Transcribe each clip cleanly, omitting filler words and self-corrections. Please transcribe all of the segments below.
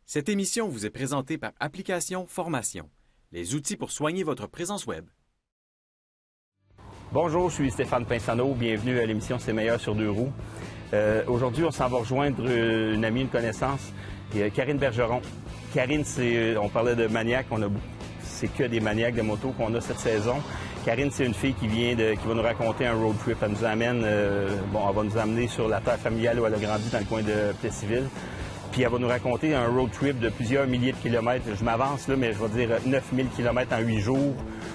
Cette émission vous est présentée par Application Formation, les outils pour soigner votre présence web. Bonjour, je suis Stéphane Pinsonneau. Bienvenue à l'émission C'est meilleur sur deux roues. Aujourd'hui, on s'en va rejoindre une amie, une connaissance, Karine Bergeron. Karine, on parlait de maniaques, c'est que des maniaques de moto qu'on a cette saison. Karine, c'est une fille qui va nous raconter un road trip. Elle nous amène, elle va nous amener sur la terre familiale où elle a grandi dans le coin de Plessisville. Puis elle va nous raconter un road trip de plusieurs milliers de kilomètres. Je m'avance, là, mais je vais dire 9000 kilomètres en 8 jours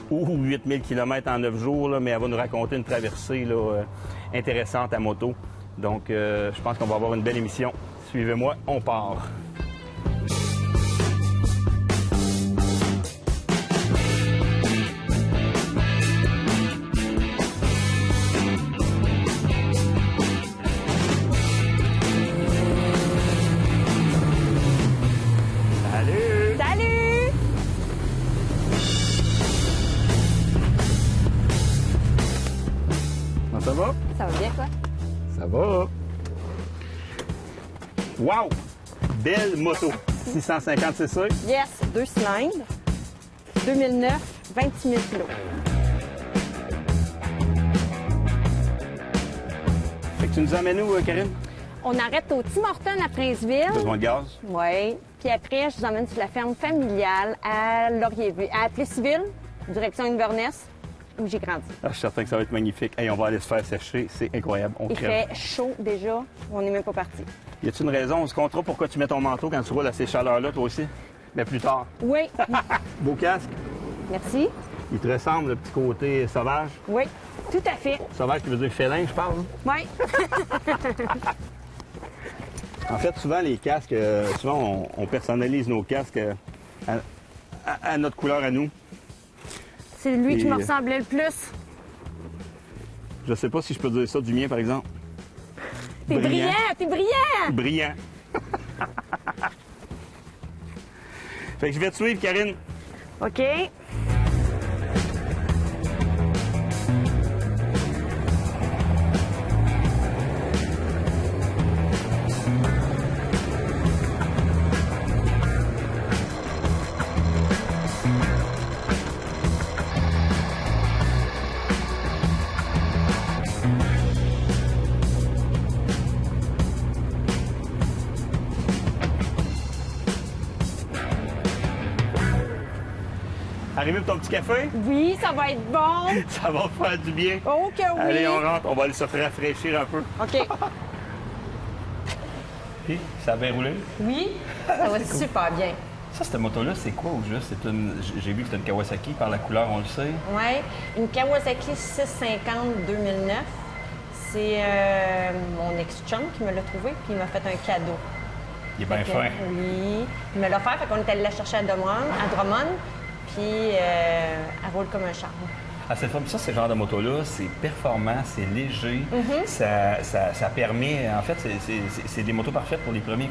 ou 8000 kilomètres en 9 jours. Là, mais elle va nous raconter une traversée là, intéressante à moto. Donc, je pense qu'on va avoir une belle émission. Suivez-moi, on part. Ça va? Ça va bien, quoi? Ça va. Wow! Belle moto. 650 cc. Yes, 2 cylindres. 2009, 26 000 kilos. Fait que tu nous emmènes où, Karine? On arrête au Tim Hortons à Princeville. Besoin de gaz? Oui. Puis après, je vous emmène sur la ferme familiale à Laurierville, à Plessisville, direction Inverness, où j'ai grandi. Ah, je suis certain que ça va être magnifique. Hey, on va aller se faire sécher. C'est incroyable. On Il crève. fait chaud déjà. On n'est même pas parti. Y a-t-il une raison? On se comptera pourquoi tu mets ton manteau quand tu roules à ces chaleurs-là, toi aussi? Mais plus tard. Oui. Beau casque. Merci. Il te ressemble, le petit côté sauvage. Oui, tout à fait. Sauvage qui veut dire félin, je parle. Oui. En fait, souvent, les casques, on personnalise nos casques à notre couleur à nous. C'est lui qui Et- me ressemblait le plus. Je sais pas si je peux dire ça du mien, par exemple. T'es brillant, t'es brillant! Brillant. Fait que je vais te suivre, Karine. OK. Arrivé pour ton petit café? Oui, ça va être bon. Ça va faire du bien. Oh que oui. Allez, on rentre. On va aller se rafraîchir un peu. OK. Puis, ça a bien roulé? Oui, ça va super bien. Ça, cette moto-là, c'est quoi au juste? J'ai vu que c'était une Kawasaki par la couleur, on le sait. Oui, une Kawasaki 650 2009. C'est mon ex-chum qui me l'a trouvé, puis il m'a fait un cadeau. Il est bien Fait que, fin. Oui, il me l'a offert, fait qu'on est allé la chercher à Drummond, puis elle roule comme un char. Ah, cette fois, ça, ce genre de moto-là, c'est performant, c'est léger. Ça permet... En fait, c'est des motos parfaites pour les premiers...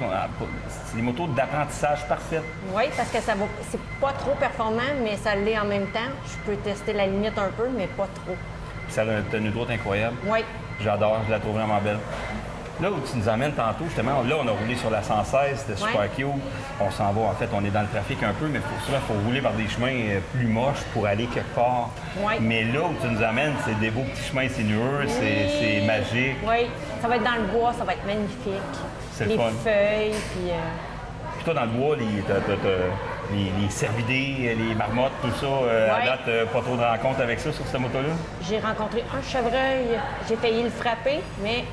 C'est des motos d'apprentissage parfaites. Oui, parce que ça va, c'est pas trop performant, mais ça l'est en même temps. Je peux tester la limite un peu, mais pas trop. Puis ça a une tenue de route incroyable. Oui. J'adore, je la trouve vraiment belle. Là où tu nous emmènes tantôt, justement, là, on a roulé sur la 116, c'était super cute. On s'en va, en fait, on est dans le trafic un peu, mais souvent, il faut rouler par des chemins plus moches pour aller quelque part. Oui. Mais là où tu nous amènes, c'est des beaux petits chemins sinueux, c'est magique. Oui, ça va être dans le bois, ça va être magnifique. C'est les le fun. feuilles, puis... Puis toi, dans le bois, t'as les cervidés, les marmottes, tout ça, à date, pas trop de rencontres avec ça sur cette moto-là? J'ai rencontré un chevreuil, j'ai failli le frapper, mais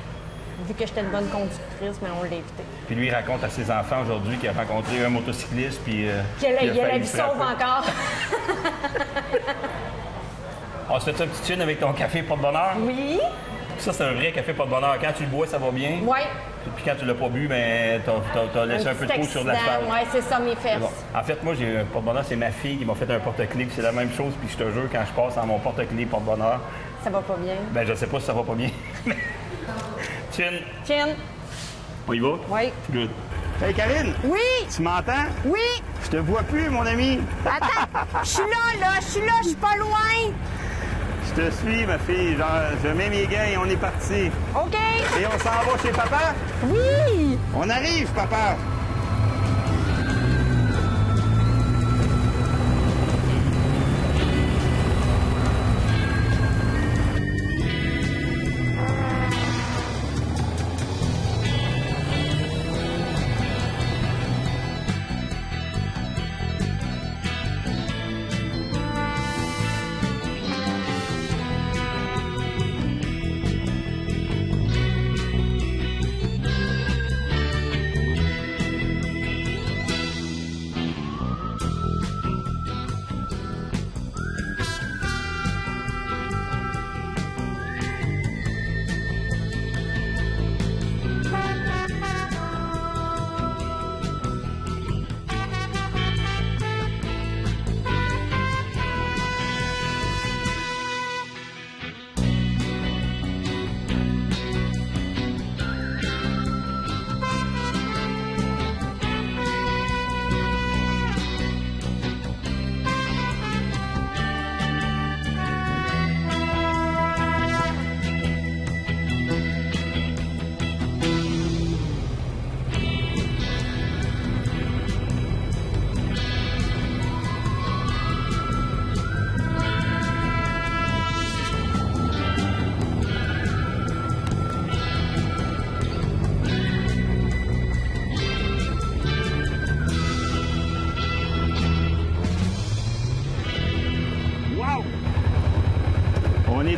vu que j'étais une bonne conductrice, mais on l'a évité. Puis lui, il raconte à ses enfants aujourd'hui qu'il a rencontré un motocycliste, puis... Il a la failli vie le sauve frapper. encore. On se fait un petit tune avec ton café porte-bonheur? Oui, Ça, c'est un vrai café porte-bonheur. Quand tu le bois, ça va bien. oui. Puis quand tu l'as pas bu, ben, t'as laissé un peu de petit trou sur accident. l'asphalte. Oui, c'est ça, mes fesses. C'est bon. En fait, moi, j'ai un porte-bonheur, c'est ma fille qui m'a fait un porte-clés, puis c'est la même chose, puis je te jure, quand je passe en mon porte-clés porte-bonheur, Ça va pas bien. ben, je sais pas si ça va pas bien. Tune, Tiens. on y va? Oui. Good. Hey, Karine! Oui, Tu m'entends? oui. Je te vois plus, mon ami. Attends, je suis là, je suis pas loin. Je te suis, ma fille. Genre, je mets mes gants et on est parti. OK. Et on s'en va chez papa? Oui. On arrive, papa!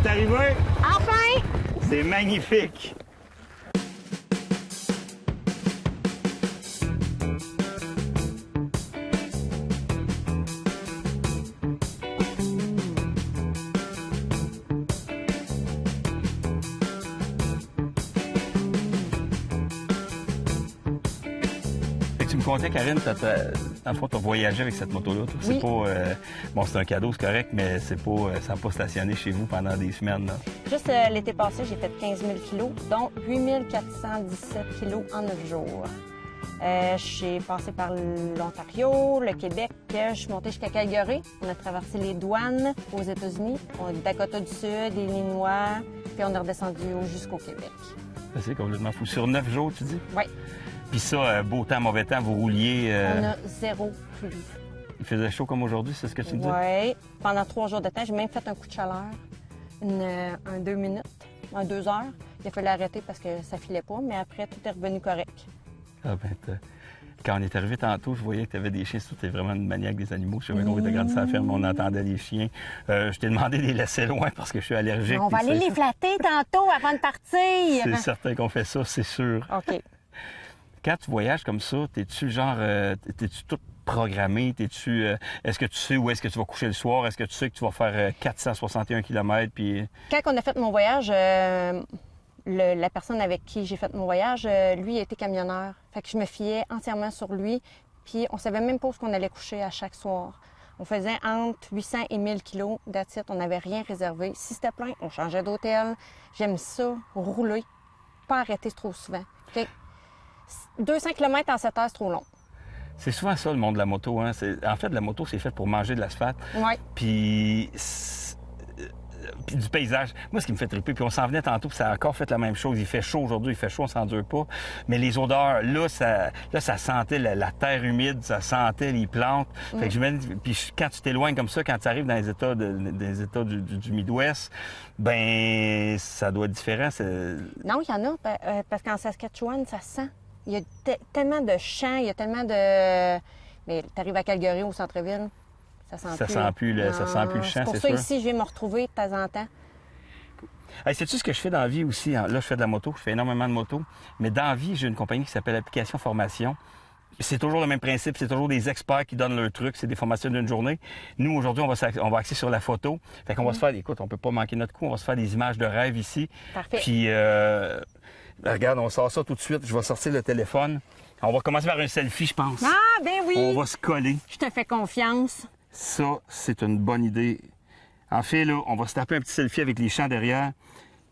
est arrivé! Enfin! C'est magnifique! Tu me contais, Karine, dans le fond, tu as voyagé avec cette moto-là. C'est Oui. pas. Bon, c'est un cadeau, c'est correct, mais c'est pas, ça n'a pas stationné chez vous pendant des semaines. Là. Juste l'été passé, j'ai fait 15 000 kilos, dont 8 417 kilos en 9 jours. J'ai passé par l'Ontario, le Québec, je suis montée jusqu'à Calgary. On a traversé les douanes aux États-Unis, Dakota du Sud, Illinois, puis on est redescendu jusqu'au Québec. C'est complètement fou. Sur 9 jours, tu dis? Oui, Puis ça, beau temps, mauvais temps, vous rouliez. on a 0 pluie. Il faisait chaud comme aujourd'hui, c'est ce que tu me dis? Oui, pendant 3 jours de temps, j'ai même fait un coup de chaleur, un 2 minutes, un 2 heures. Il a fallu arrêter parce que ça filait pas, mais après, tout est revenu correct. Ah ben, quand on est arrivé tantôt, je voyais que tu avais des chiens. Tu es vraiment une maniaque des animaux. Je savais qu'on était grandi à la ferme, on entendait les chiens. Je t'ai demandé de les laisser loin parce que je suis allergique. On va aller les flatter tantôt avant de partir. C'est certain qu'on fait ça, c'est sûr. OK. Quand tu voyages comme ça, t'es-tu genre, t'es-tu tout programmé? Est-ce que tu sais où est-ce que tu vas coucher le soir? Est-ce que tu sais que tu vas faire 461 km? Puis... Quand on a fait mon voyage, la personne avec qui j'ai fait mon voyage, lui, il était camionneur. Fait que je me fiais entièrement sur lui. Puis on savait même pas où on allait coucher à chaque soir. On faisait entre 800 et 1000 kilos d'attitude. On n'avait rien réservé. Si c'était plein, on changeait d'hôtel. J'aime ça, rouler, pas arrêter trop souvent. Fait que 200 km en 7 heures, c'est trop long. C'est souvent ça, le monde de la moto. Hein? En fait, la moto, c'est fait pour manger de l'asphalte. Oui. Puis du paysage. Moi, ce qui me fait triper, puis on s'en venait tantôt, puis ça a encore fait la même chose. Il fait chaud aujourd'hui, il fait chaud, on s'endure pas. Mais les odeurs, là, ça sentait la terre humide, ça sentait les plantes. Fait que je me dis, puis quand tu t'éloignes comme ça, quand tu arrives dans les États, du Midwest, ben ça doit être différent. Non, il y en a, parce qu'en Saskatchewan, ça sent. Il y a tellement de champs, il y a tellement de... Mais tu arrives à Calgary, au centre-ville, ça sent Ça plus. sent plus le champ, c'est pour c'est ça, sûr. ici, je vais me retrouver de temps en temps. Hey, sais-tu ce que je fais dans la vie aussi? Là, je fais de la moto, je fais énormément de moto. Mais dans la vie, j'ai une compagnie qui s'appelle Application Formation. C'est toujours le même principe, c'est toujours des experts qui donnent leur truc, c'est des formations d'une journée. Nous, aujourd'hui, on va axer sur la photo. Fait qu'on va se faire, écoute, on peut pas manquer notre coup, on va se faire des images de rêve ici. Parfait. Puis, regarde, on sort ça tout de suite, je vais sortir le téléphone. On va commencer par un selfie, je pense. Ah, ben oui! On va se coller. Je te fais confiance. Ça, c'est une bonne idée. En fait, là, on va se taper un petit selfie avec les champs derrière,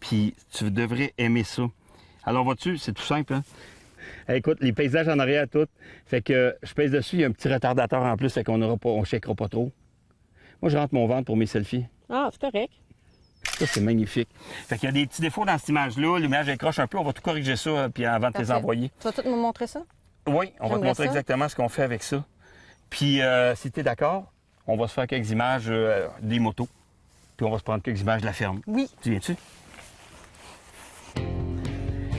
puis tu devrais aimer ça. Alors, vois-tu, c'est tout simple, hein? Hey, écoute, les paysages en arrière, tout. Fait que je pèse dessus, il y a un petit retardateur en plus, fait qu'on on checkera pas trop. Moi, je rentre mon ventre pour mes selfies. Ah, c'est correct. Ça, c'est magnifique. Fait qu'il y a des petits défauts dans cette image-là. L'image, elle croche un peu. On va tout corriger ça, puis avant de te les Parfait. envoyer. Tu vas tout me montrer ça? Oui, on va te J'aimerais montrer ça. exactement ce qu'on fait avec ça. Puis, si tu es d'accord, on va se faire quelques images des motos. Puis, on va se prendre quelques images de la ferme. Oui. Tu viens-tu?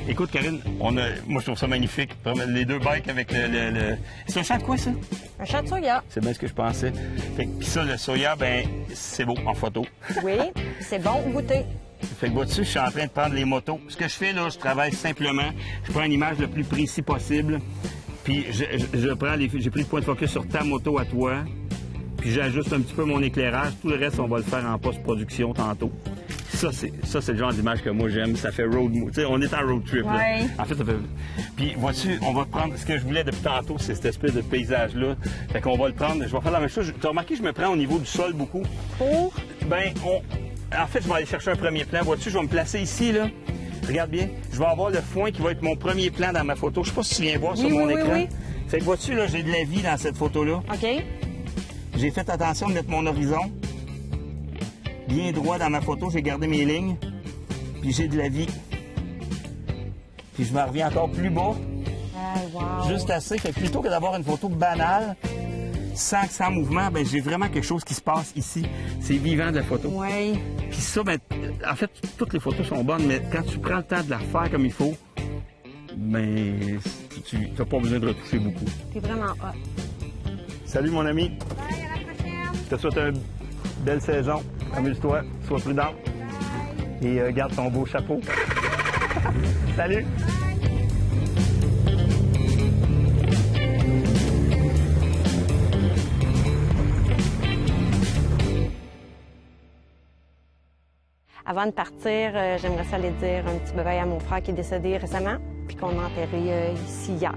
Écoute, Karine, moi, je trouve ça magnifique. Les deux bikes avec le... C'est un champ de quoi, ça? Un chat de soya. C'est bien ce que je pensais. Fait que, puis ça, le soya, ben c'est beau en photo. Oui, c'est bon goûter. Fait que vois-tu, je suis en train de prendre les motos. Ce que je fais, là, je travaille simplement. Je prends une image le plus précis possible. Puis je prends j'ai pris le point de focus sur ta moto à toi. Puis j'ajuste un petit peu mon éclairage. Tout le reste, on va le faire en post-production tantôt. Ça, c'est le genre d'image que moi j'aime. Ça fait road movie. Tu sais, on est en road trip. Là. Ouais. En fait, ça fait... Puis vois-tu, on va prendre... Ce que je voulais depuis tantôt, c'est cette espèce de paysage-là. Fait qu'on va le prendre. Je vais faire la même chose. Tu as remarqué, je me prends au niveau du sol beaucoup. Pour? Ben, en fait, je vais aller chercher un premier plan. Vois-tu, je vais me placer ici, là. Regarde bien. Je vais avoir le foin qui va être mon premier plan dans ma photo. Je sais pas si tu viens voir sur mon écran. Oui. Fait que vois-tu, là, j'ai de la vie dans cette photo-là. OK. J'ai fait attention de mettre mon horizon bien droit dans ma photo. J'ai gardé mes lignes. Puis j'ai de la vie. Puis je me reviens encore plus bas. Ah, wow. Juste assez. Fait que plutôt que d'avoir une photo banale, sans mouvement, ben j'ai vraiment quelque chose qui se passe ici. C'est vivant de la photo. Oui. Puis ça, ben, en fait, toutes les photos sont bonnes, mais quand tu prends le temps de la faire comme il faut, ben, tu n'as pas besoin de retoucher beaucoup. T'es vraiment hot. Salut, mon ami. Bye, à la prochaine. Je te souhaite une belle saison. Amuse-toi. Sois prudent. Et garde ton beau chapeau. Salut! Avant de partir, j'aimerais ça aller dire un petit bye-bye à mon frère qui est décédé récemment, puis qu'on a enterré ici hier.